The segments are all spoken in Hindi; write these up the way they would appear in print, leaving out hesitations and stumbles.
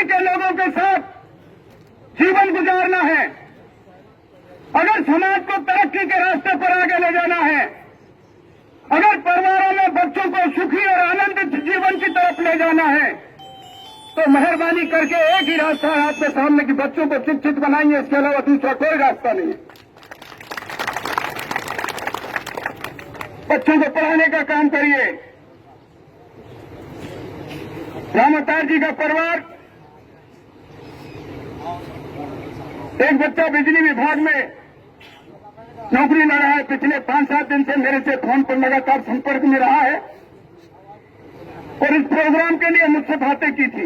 के लोगों के साथ जीवन गुजारना है, अगर समाज को तरक्की के रास्ते पर आगे ले जाना है, अगर परिवारों में बच्चों को सुखी और आनंदित जीवन की तरफ ले जाना है, तो मेहरबानी करके एक ही रास्ता है आपके सामने कि बच्चों को शिक्षित बनाइए, इसके अलावा दूसरा कोई रास्ता नहीं है। बच्चों को पढ़ाने का काम करिए। राम अवतार जी का परिवार, एक बच्चा बिजली विभाग में नौकरी ले रहा है, पिछले 5-7 दिन से मेरे से फोन पर लगातार संपर्क में रहा है और इस प्रोग्राम के लिए मुझसे बातें की थी।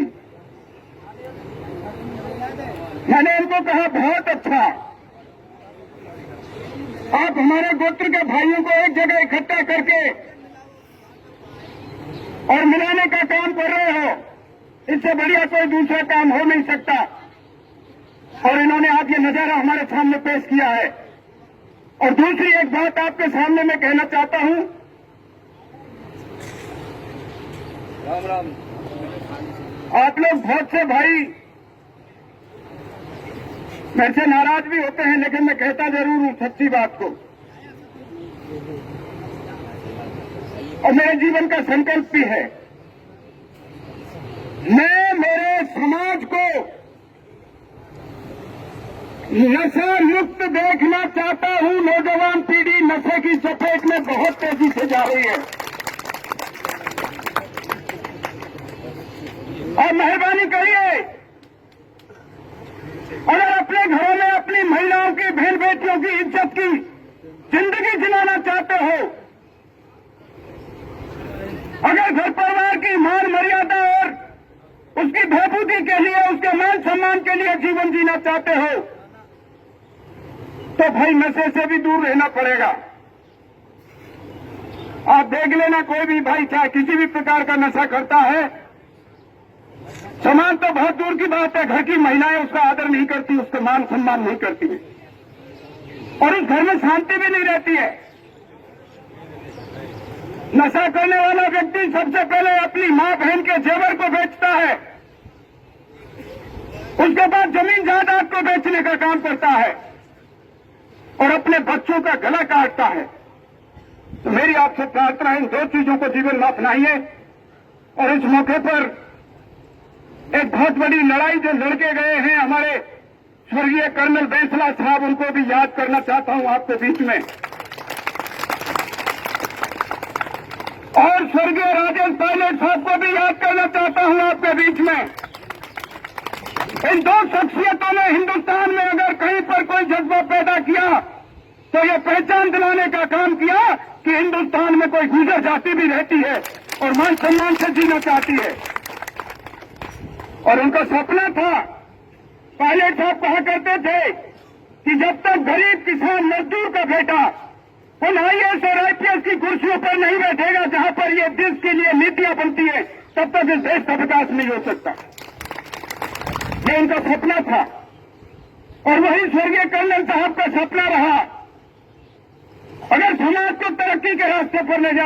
मैंने उनको कहा बहुत अच्छा, आप हमारे गोत्र के भाइयों को एक जगह इकट्ठा करके और मिलाने का काम कर रहे हो, इससे बढ़िया कोई दूसरा काम हो नहीं सकता। और इन्होंने आज ये नजारा हमारे सामने पेश किया है। और दूसरी एक बात आपके सामने मैं कहना चाहता हूं, राम राम। आप लोग बहुत से भाई मेरे से नाराज भी होते हैं, लेकिन मैं कहता जरूर हूं सच्ची बात को, और मेरे जीवन का संकल्प भी है। मैं मेरे समाज को नशा मुक्त देखना चाहता हूं। नौजवान पीढ़ी नशे की चपेट में बहुत तेजी से जा रही है। और मेहरबानी करिए, अगर अपने घरों में अपनी महिलाओं की, बहन बेटियों की इज्जत की जिंदगी जिलाना चाहते हो, अगर घर परिवार की मान मर्यादा और उसकी बहबूदी के लिए, उसके मान सम्मान के लिए जीवन जीना चाहते हो, तो भाई नशे से भी दूर रहना पड़ेगा। आप देख लेना, कोई भी भाई चाहे किसी भी प्रकार का नशा करता है, सम्मान तो बहुत दूर की बात है, घर की महिलाएं उसका आदर नहीं करती, उसका मान सम्मान नहीं करती है, और उस घर में शांति भी नहीं रहती है। नशा करने वाला व्यक्ति सबसे पहले अपनी मां बहन के जेवर को बेचता है, उसके बाद जमीन जायदाद को बेचने का काम करता है और अपने बच्चों का गला काटता है। तो मेरी आपसे प्रार्थना है, इन दो चीजों को जीवन में अपनाइए। और इस मौके पर एक बहुत बड़ी लड़ाई जो लड़के गए हैं हमारे स्वर्गीय कर्नल बैंसला साहब, उनको भी याद करना चाहता हूं आपके बीच में, और स्वर्गीय राजेश पायलट साहब को भी याद करना चाहता हूं आपके बीच में। इन दो शख्सियतों ने हिंदुस्तान में अगर कहीं पर कोई जज्बा पैदा किया तो ये पहचान दिलाने का काम किया कि हिंदुस्तान में कोई गुजर जाति भी रहती है और मान सम्मान से जीना चाहती है। और उनका सपना था, पायलट साहब कहा करते थे कि जब तक गरीब किसान मजदूर का बेटा उन आईएएस और आईपीएस की कुर्सियों पर नहीं बैठेगा जहां पर ये देश के लिए नीतियां बनती है, तब तक इस देश का विकास नहीं हो सकता। ये उनका सपना था और वही स्वर्गीय कर्नल साहब का सपना रहा। अगर समाज को तरक्की के रास्ते पर ले जाना